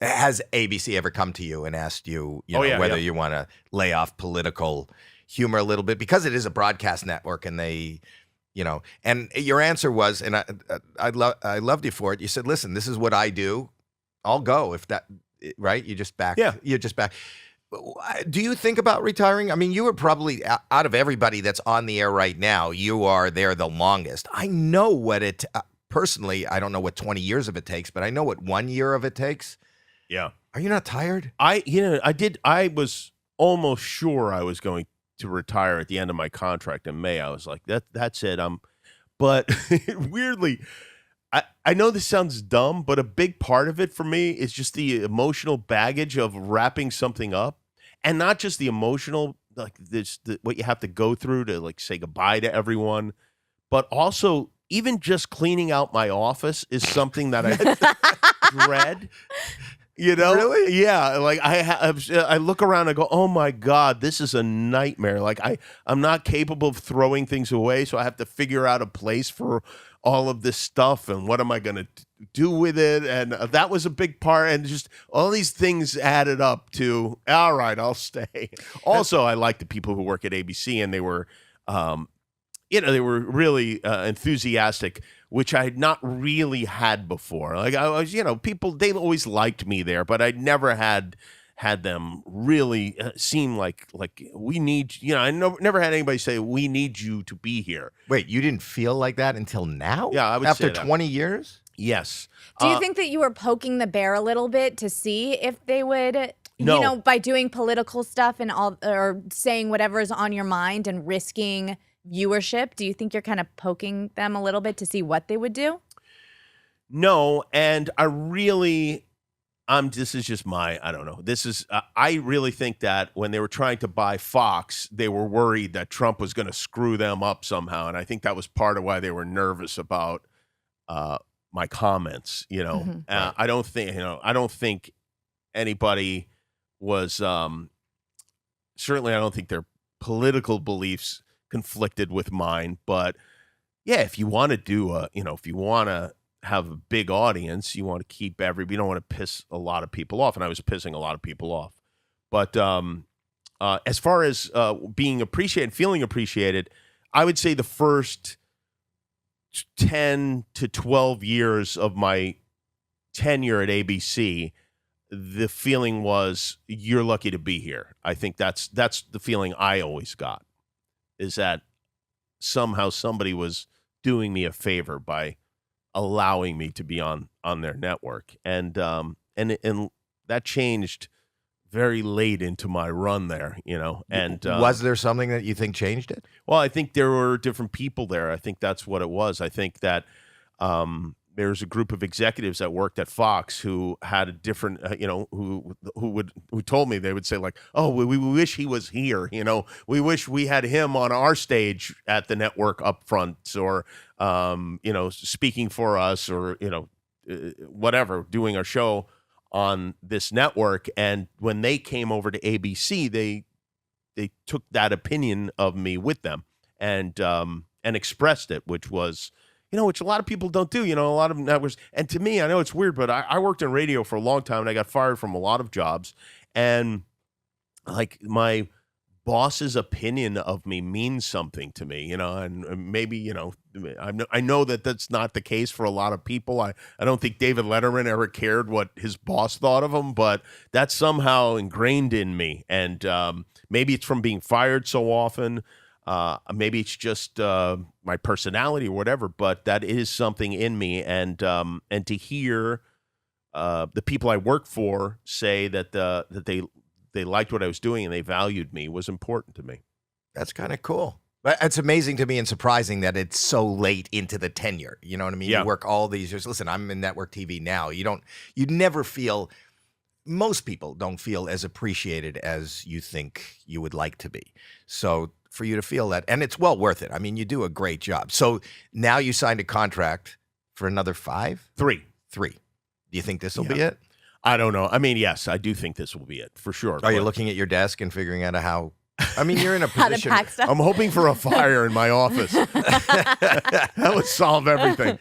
Has ABC ever come to you and asked you, whether you want to lay off political humor a little bit? Because it is a broadcast network and they, and your answer was, and I loved you for it. You said, listen, this is what I do. I'll go if that, right? You just back. Yeah. You're just back. Do you think about retiring? I mean, you were probably, out of everybody that's on the air right now, you are there the longest. I know what it, personally, I don't know what 20 years of it takes, but I know what 1 year of it takes. Yeah. Are you not tired? I was almost sure I was going to retire at the end of my contract in May. I was like, that's it. But weirdly, I know this sounds dumb, but a big part of it for me is just the emotional baggage of wrapping something up, and not just the emotional, like what you have to go through to like say goodbye to everyone, but also even just cleaning out my office is something that I dread. Really? Yeah. Like I look around and I go, oh my God, this is a nightmare. Like I'm not capable of throwing things away, so I have to figure out a place for all of this stuff, and what am I going to do with it? And that was a big part, and just all these things added up to, all right, I'll stay. Also, I like the people who work at ABC, and they were, they were really enthusiastic, which I had not really had before. Like I was, people, they always liked me there, but I'd never had them really seem like we need, never had anybody say, we need you to be here. Wait, you didn't feel like that until now? Yeah, I would after say that. 20 years? Yes. Do you think that you were poking the bear a little bit to see if they would, No. by doing political stuff and all, or saying whatever is on your mind and risking viewership? Do you think you're kind of poking them a little bit to see what they would do? No, and I really, this is just I don't know. This is, I really think that when they were trying to buy Fox, they were worried that Trump was going to screw them up somehow. And I think that was part of why they were nervous about my comments, Mm-hmm. I don't think anybody was, certainly I don't think their political beliefs conflicted with mine, but yeah, if you want to do if you want to have a big audience, you want to keep you don't want to piss a lot of people off, and I was pissing a lot of people off. But as far as being appreciated, feeling appreciated, I would say the first 10 to 12 years of my tenure at ABC, the feeling was, you're lucky to be here. I think that's the feeling I always got, is that somehow somebody was doing me a favor by allowing me to be on their network. And that changed very late into my run there, and was there something that you think changed it? Well, I think there were different people there. I think that's what it was. I think that there's a group of executives that worked at Fox who had a different, who told me, they would say like, oh, we wish he was here. We wish we had him on our stage at the network up front, or, speaking for us, or, whatever, doing our show on this network. And when they came over to ABC, they took that opinion of me with them and expressed it, which was, which a lot of people don't do, a lot of networks. And to me, I know it's weird, but I worked in radio for a long time, and I got fired from a lot of jobs. And like my boss's opinion of me means something to me, and maybe, I know that that's not the case for a lot of people. I don't think David Letterman ever cared what his boss thought of him, but that's somehow ingrained in me. And maybe it's from being fired so often. Maybe it's just my personality or whatever, but that is something in me. And to hear the people I work for say that they liked what I was doing and they valued me was important to me. That's kind of cool. But it's amazing to me and surprising that it's so late into the tenure. You know what I mean? Yeah. You work all these years. Listen, I'm in network TV now. You never feel, most people don't feel as appreciated as you think you would like to be. So for you to feel that, and it's well worth it. I mean, you do a great job. So now you signed a contract for another 5? 3. Do you think this will be it? I don't know. I mean, yes, I do think this will be it for sure. Are you looking at your desk and figuring out how? I mean, you're in a position. How to pack stuff. I'm hoping for a fire in my office. That would solve everything.